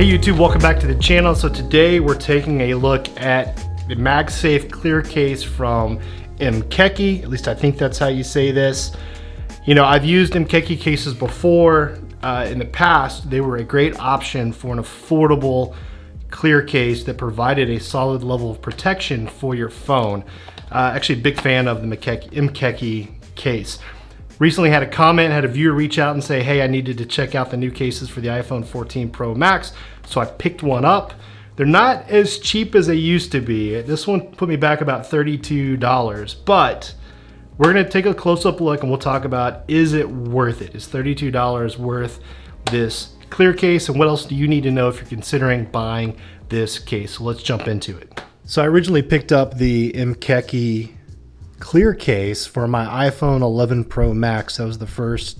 Hey YouTube, welcome back to the channel. So today we're taking a look at the MagSafe clear case from Mkeke. At least I think that's how you say this. You know, I've used Mkeke cases before in the past. They were a great option for an affordable clear case that provided a solid level of protection for your phone. Actually, big fan of the Mkeke case. Recently had a viewer reach out and say, hey, I needed to check out the new cases for the iPhone 14 Pro Max. So I picked one up. They're not as cheap as they used to be. This one put me back about $32, but we're gonna take a close-up look and we'll talk about, is it worth it? Is $32 worth this clear case? And what else do you need to know if you're considering buying this case? So let's jump into it. So I originally picked up the Mkeke clear case for my iPhone 11 Pro Max. That was the first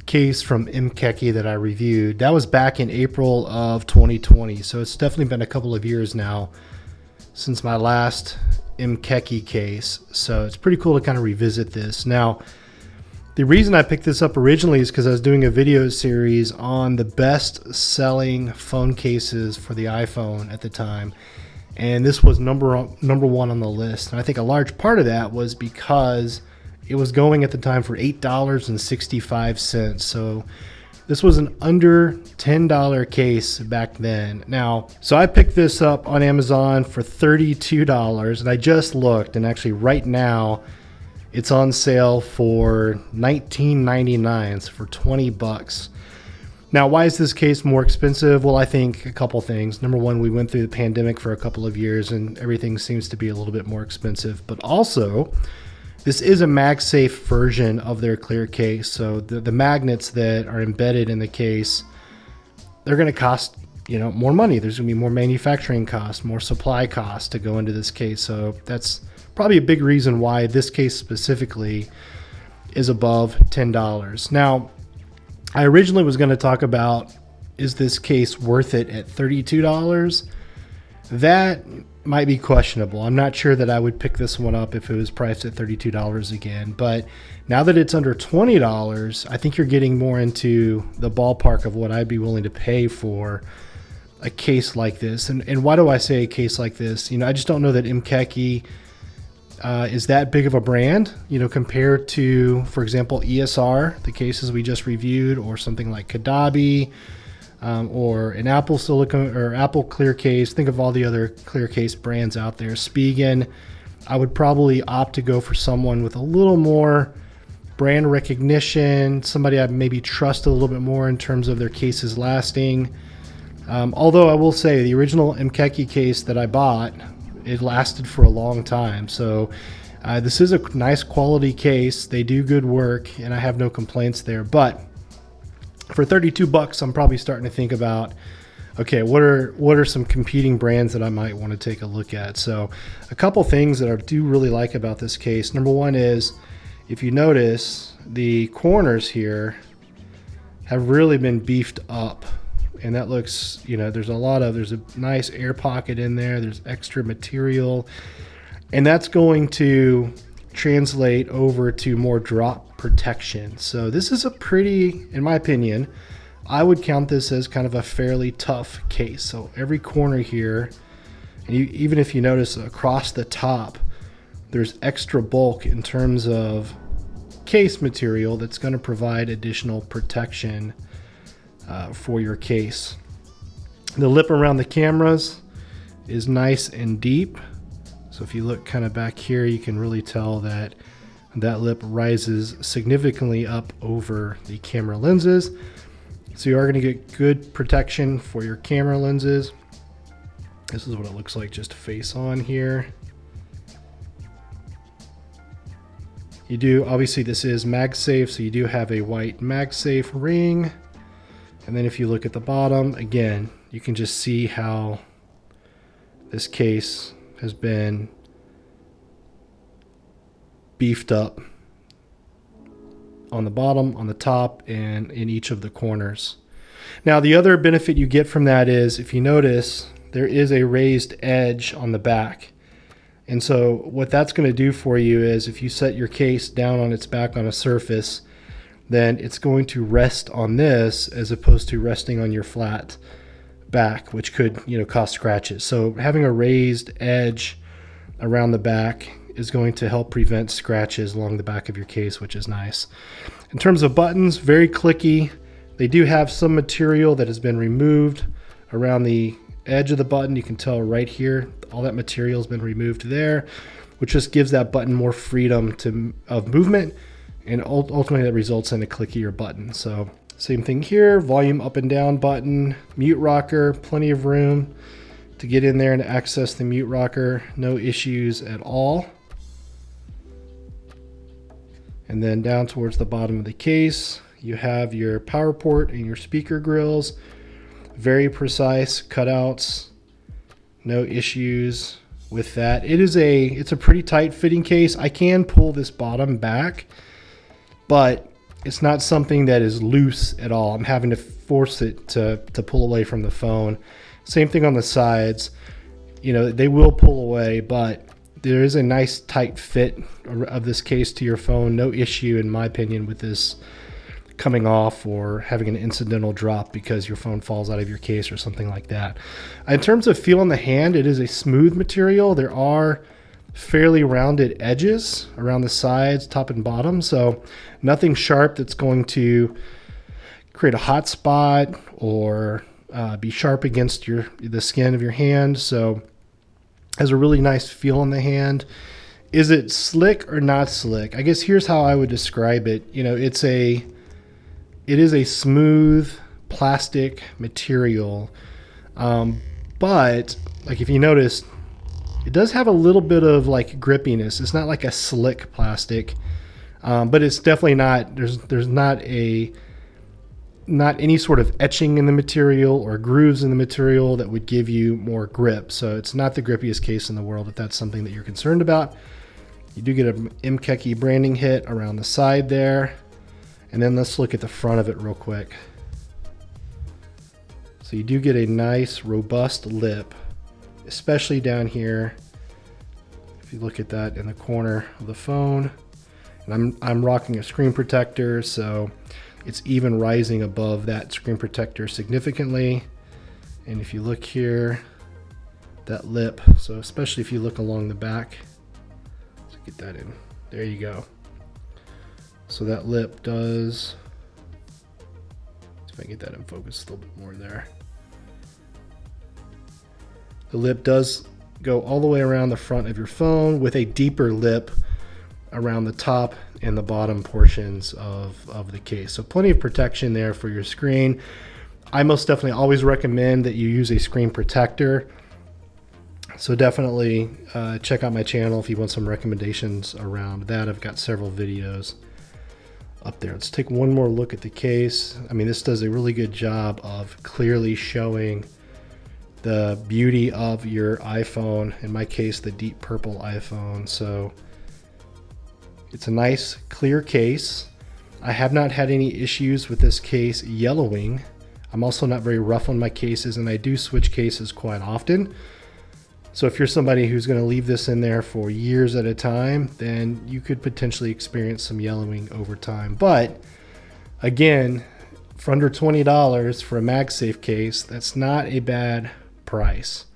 case from Mkeke that I reviewed. That was back in April of 2020. So it's definitely been a couple of years now since my last Mkeke case. So it's pretty cool to kind of revisit this. Now, the reason I picked this up originally is because I was doing a video series on the best selling phone cases for the iPhone at the time. And this was number one on the list. And I think a large part of that was because it was going at the time for $8.65. So this was an under $10 case back then. Now, so I picked this up on Amazon for $32, and I just looked, and actually right now it's on sale for $19.99, so for 20 bucks. Now, why is this case more expensive? Well, I think a couple things. Number one, we went through the pandemic for a couple of years and everything seems to be a little bit more expensive. But also, this is a MagSafe version of their clear case. So the magnets that are embedded in the case, they're going to cost, you know, more money. There's going to be more manufacturing costs, more supply costs to go into this case. So that's probably a big reason why this case specifically is above $10. Now, I originally was going to talk about, is this case worth it at $32? That might be questionable. I'm not sure that I would pick this one up if it was priced at $32 again. But now that it's under $20, I think you're getting more into the ballpark of what I'd be willing to pay for a case like this. And why do I say a case like this? You know, I just don't know that Mkeke is that big of a brand, you know, compared to, for example, ESR, the cases we just reviewed, or something like Kadabi, or an Apple silicone or Apple clear case. Think of all the other clear case brands out there. Spigen. I would probably opt to go for someone with a little more brand recognition, somebody I maybe trust a little bit more in terms of their cases lasting. Although I will say the original Mkeke case that I bought, it lasted for a long time. So this is a nice quality case. They do good work and I have no complaints there. But for 32 bucks, I'm probably starting to think about, okay, what are some competing brands that I might want to take a look at? So a couple things that I do really like about this case. Number one is, if you notice, the corners here have really been beefed up. And that looks, you know, there's a nice air pocket in there. There's extra material. And that's going to translate over to more drop protection. So this is a pretty, in my opinion, I would count this as kind of a fairly tough case. So every corner here, and even if you notice across the top, there's extra bulk in terms of case material that's going to provide additional protection for your case. The lip around the cameras is nice and deep. So if you look kind of back here, you can really tell that that lip rises significantly up over the camera lenses. So you are going to get good protection for your camera lenses. This is what it looks like just face on here. You do, obviously this is MagSafe, so you do have a white MagSafe ring. And then if you look at the bottom, again, you can just see how this case has been beefed up on the bottom, on the top, and in each of the corners. Now, the other benefit you get from that is, if you notice, there is a raised edge on the back. And so what that's going to do for you is, if you set your case down on its back on a surface, then it's going to rest on this as opposed to resting on your flat back, which could, you know, cause scratches. So having a raised edge around the back is going to help prevent scratches along the back of your case, which is nice. In terms of buttons, very clicky. They do have some material that has been removed around the edge of the button. You can tell right here, all that material has been removed there, which just gives that button more freedom of movement, and ultimately that results in a clickier button. So same thing here, volume up and down button, mute rocker, plenty of room to get in there and access the mute rocker, no issues at all. And then down towards the bottom of the case, you have your power port and your speaker grills. Very precise cutouts, no issues with that. It's a pretty tight fitting case. I can pull this bottom back, but it's not something that is loose at all. I'm having to force it to pull away from the phone. Same thing on the sides. You know, they will pull away, but there is a nice tight fit of this case to your phone. No issue, in my opinion, with this coming off or having an incidental drop because your phone falls out of your case or something like that. In terms of feel on the hand, it is a smooth material. There are fairly rounded edges around the sides, top and bottom, so nothing sharp that's going to create a hot spot or be sharp against the skin of your hand. So has a really nice feel on the hand. Is it slick or not slick? I guess here's how I would describe it. You know, it is a smooth plastic material, but like if you notice, it does have a little bit of like grippiness. It's not like a slick plastic, but it's definitely not. There's not any sort of etching in the material or grooves in the material that would give you more grip. So it's not the grippiest case in the world if that's something that you're concerned about. You do get an Mkeke branding hit around the side there. And then let's look at the front of it real quick. So you do get a nice robust lip, especially down here. If you look at that in the corner of the phone, and I'm rocking a screen protector, so it's even rising above that screen protector significantly. And if you look here, that lip, so especially if you look along the back, let's get that in. There you go. So that lip does, if I can get that in focus a little bit more there. The lip does go all the way around the front of your phone with a deeper lip around the top and the bottom portions of the case. So plenty of protection there for your screen. I most definitely always recommend that you use a screen protector. So definitely check out my channel if you want some recommendations around that. I've got several videos up there. Let's take one more look at the case. I mean, this does a really good job of clearly showing the beauty of your iPhone, in my case the deep purple iPhone. So it's a nice clear case. I have not had any issues with this case yellowing. I'm also not very rough on my cases, and I do switch cases quite often. So if you're somebody who's going to leave this in there for years at a time, then you could potentially experience some yellowing over time. But again, for under $20 for a MagSafe case, that's not a bad price.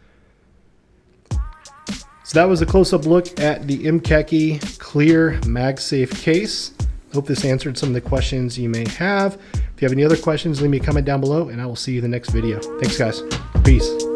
So that was a close-up look at the Mkeke clear MagSafe case. Hope this answered some of the questions you may have. If you have any other questions, leave me a comment down below, and I will see you in the next video. Thanks, guys. Peace.